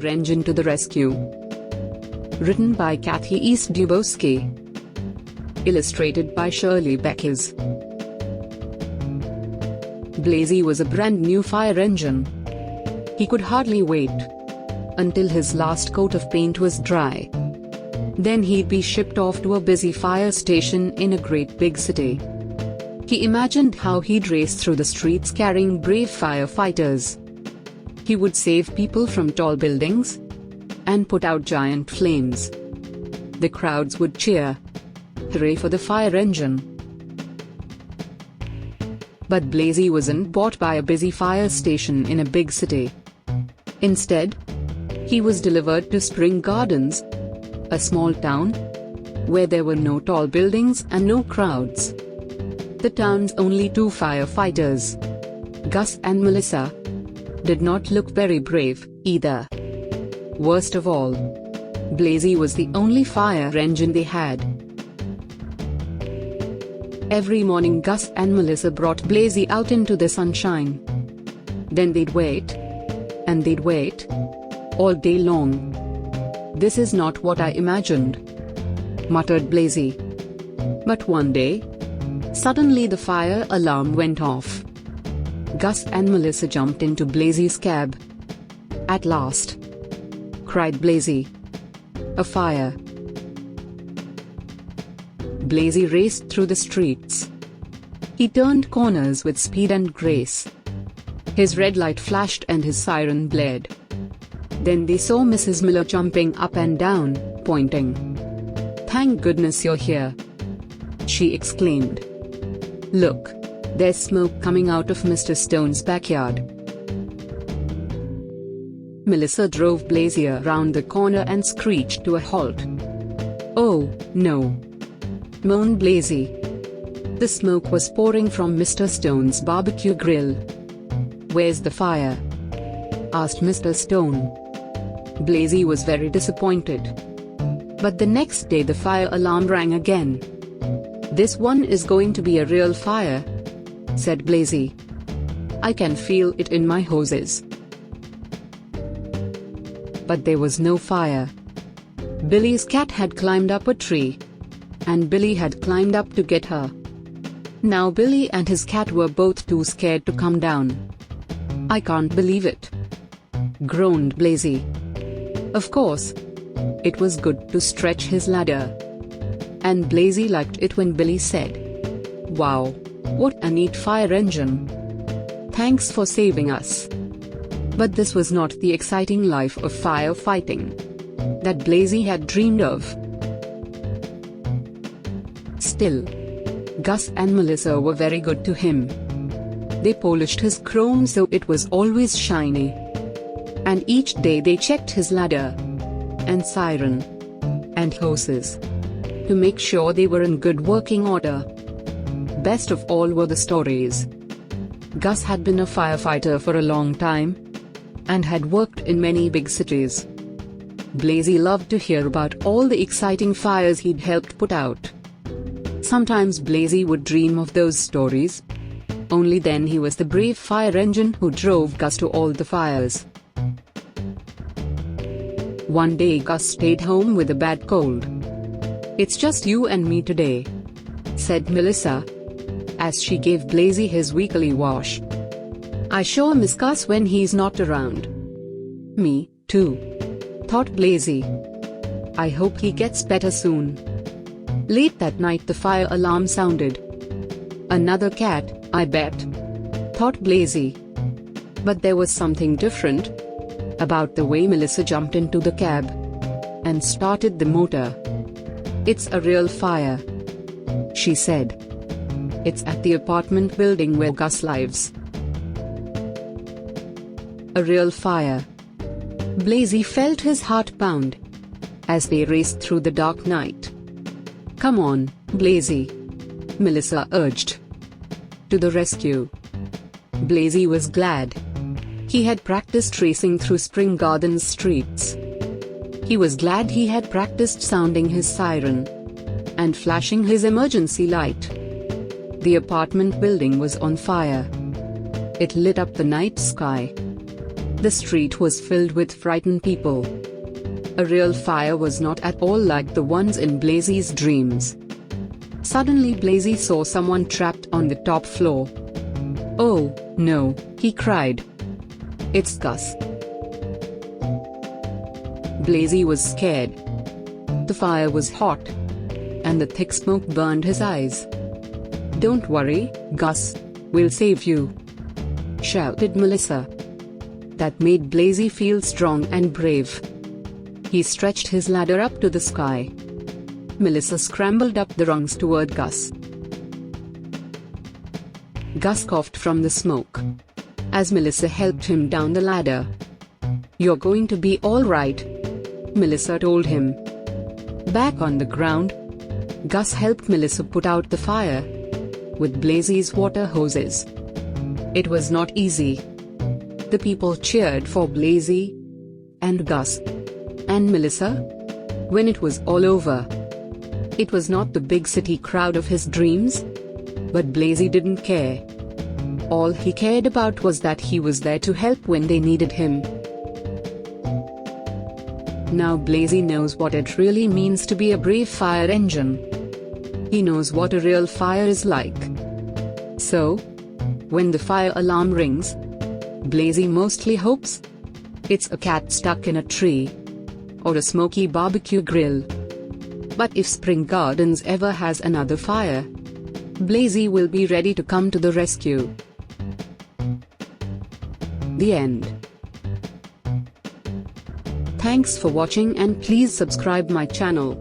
engine to the rescue. Written by KIDS.STORIES. Illustrated by Shirley Beckes. Blazy was a brand new fire engine. He could hardly wait until his last coat of paint was dry. Then he'd be shipped off to a busy fire station in a great big city. He imagined how he'd race through the streets carrying brave firefighters. He would save people from tall buildings and put out giant flames. The crowds would cheer, "Hooray for the fire engine!" But Blazy wasn't bought by a busy fire station in a big city. Instead, he was delivered to Spring Gardens, a small town where there were no tall buildings and no crowds. The town's only two firefighters, Gus and Melissa, did not look very brave either. Worst of all, Blazy was the only fire engine they had. Every morning Gus and Melissa brought Blazy out into the sunshine. Then they'd wait, and they'd wait, all day long. "This is not what I imagined," muttered Blazy. But one day, suddenly the fire alarm went off. Gus and Melissa jumped into Blazy's cab. "At last!" cried Blazy. "A fire!" Blazy raced through the streets. He turned corners with speed and grace. His red light flashed and his siren blared. Then they saw Mrs. Miller jumping up and down, pointing. "Thank goodness you're here!" she exclaimed. "Look, there's smoke coming out of Mr. Stone's backyard." Melissa drove Blazy around the corner and screeched to a halt. "Oh, no!" moaned Blazy. The smoke was pouring from Mr. Stone's barbecue grill. "Where's the fire?" asked Mr. Stone. Blazy was very disappointed. But the next day the fire alarm rang again. "This one is going to be a real fire," said Blazy. "I can feel it in my hoses." But there was no fire. Billy's cat had climbed up a tree, and Billy had climbed up to get her. Now Billy and his cat were both too scared to come down. "I can't believe it," groaned Blazy. Of course, it was good to stretch his ladder. And Blazy liked it when Billy said, "Wow, what a neat fire engine. Thanks for saving us." But this was not the exciting life of firefighting that Blazy had dreamed of. Still, Gus and Melissa were very good to him. They polished his chrome so it was always shiny. And each day they checked his ladder, and siren, and hoses, to make sure they were in good working order. Best of all were the stories. Gus had been a firefighter for a long time, and had worked in many big cities. Blazy loved to hear about all the exciting fires he'd helped put out. Sometimes Blazy would dream of those stories. Only then he was the brave fire engine who drove Gus to all the fires. One day Gus stayed home with a bad cold. "It's just you and me today," said Melissa, as she gave Blazy his weekly wash. "I sure miss Gus when he's not around." "Me, too," thought Blazy. "I hope he gets better soon." Late that night the fire alarm sounded. "Another cat, I bet," thought Blazy. But there was something different about the way Melissa jumped into the cab and started the motor. "It's a real fire," she said. "It's at the apartment building where Gus lives." A real fire. Blazy felt his heart pound as they raced through the dark night. "Come on, Blazy," Melissa urged. To the rescue. Blazy was glad. He had practiced racing through Spring Gardens streets. He was glad he had practiced sounding his siren and flashing his emergency light. The apartment building was on fire. It lit up the night sky. The street was filled with frightened people. A real fire was not at all like the ones in Blazy's dreams. Suddenly Blazy saw someone trapped on the top floor. "Oh, no," he cried. "It's Gus." Blazy was scared. The fire was hot, and the thick smoke burned his eyes. "Don't worry, Gus, we'll save you," shouted Melissa. That made Blazy feel strong and brave. He stretched his ladder up to the sky. Melissa scrambled up the rungs toward Gus. Gus coughed from the smoke as Melissa helped him down the ladder. "You're going to be all right," Melissa told him. Back on the ground, Gus helped Melissa put out the fire with Blazy's water hoses. It was not easy. The people cheered for Blazy and Gus and Melissa. When it was all over, it was not the big city crowd of his dreams, but Blazy didn't care. All he cared about was that he was there to help when they needed him. Now Blazy knows what it really means to be a brave fire engine. He knows what a real fire is like. So, when the fire alarm rings, Blazy mostly hopes it's a cat stuck in a tree or a smoky barbecue grill. But if Spring Gardens ever has another fire, Blazy will be ready to come to the rescue. The end. Thanks for watching and please subscribe my channel.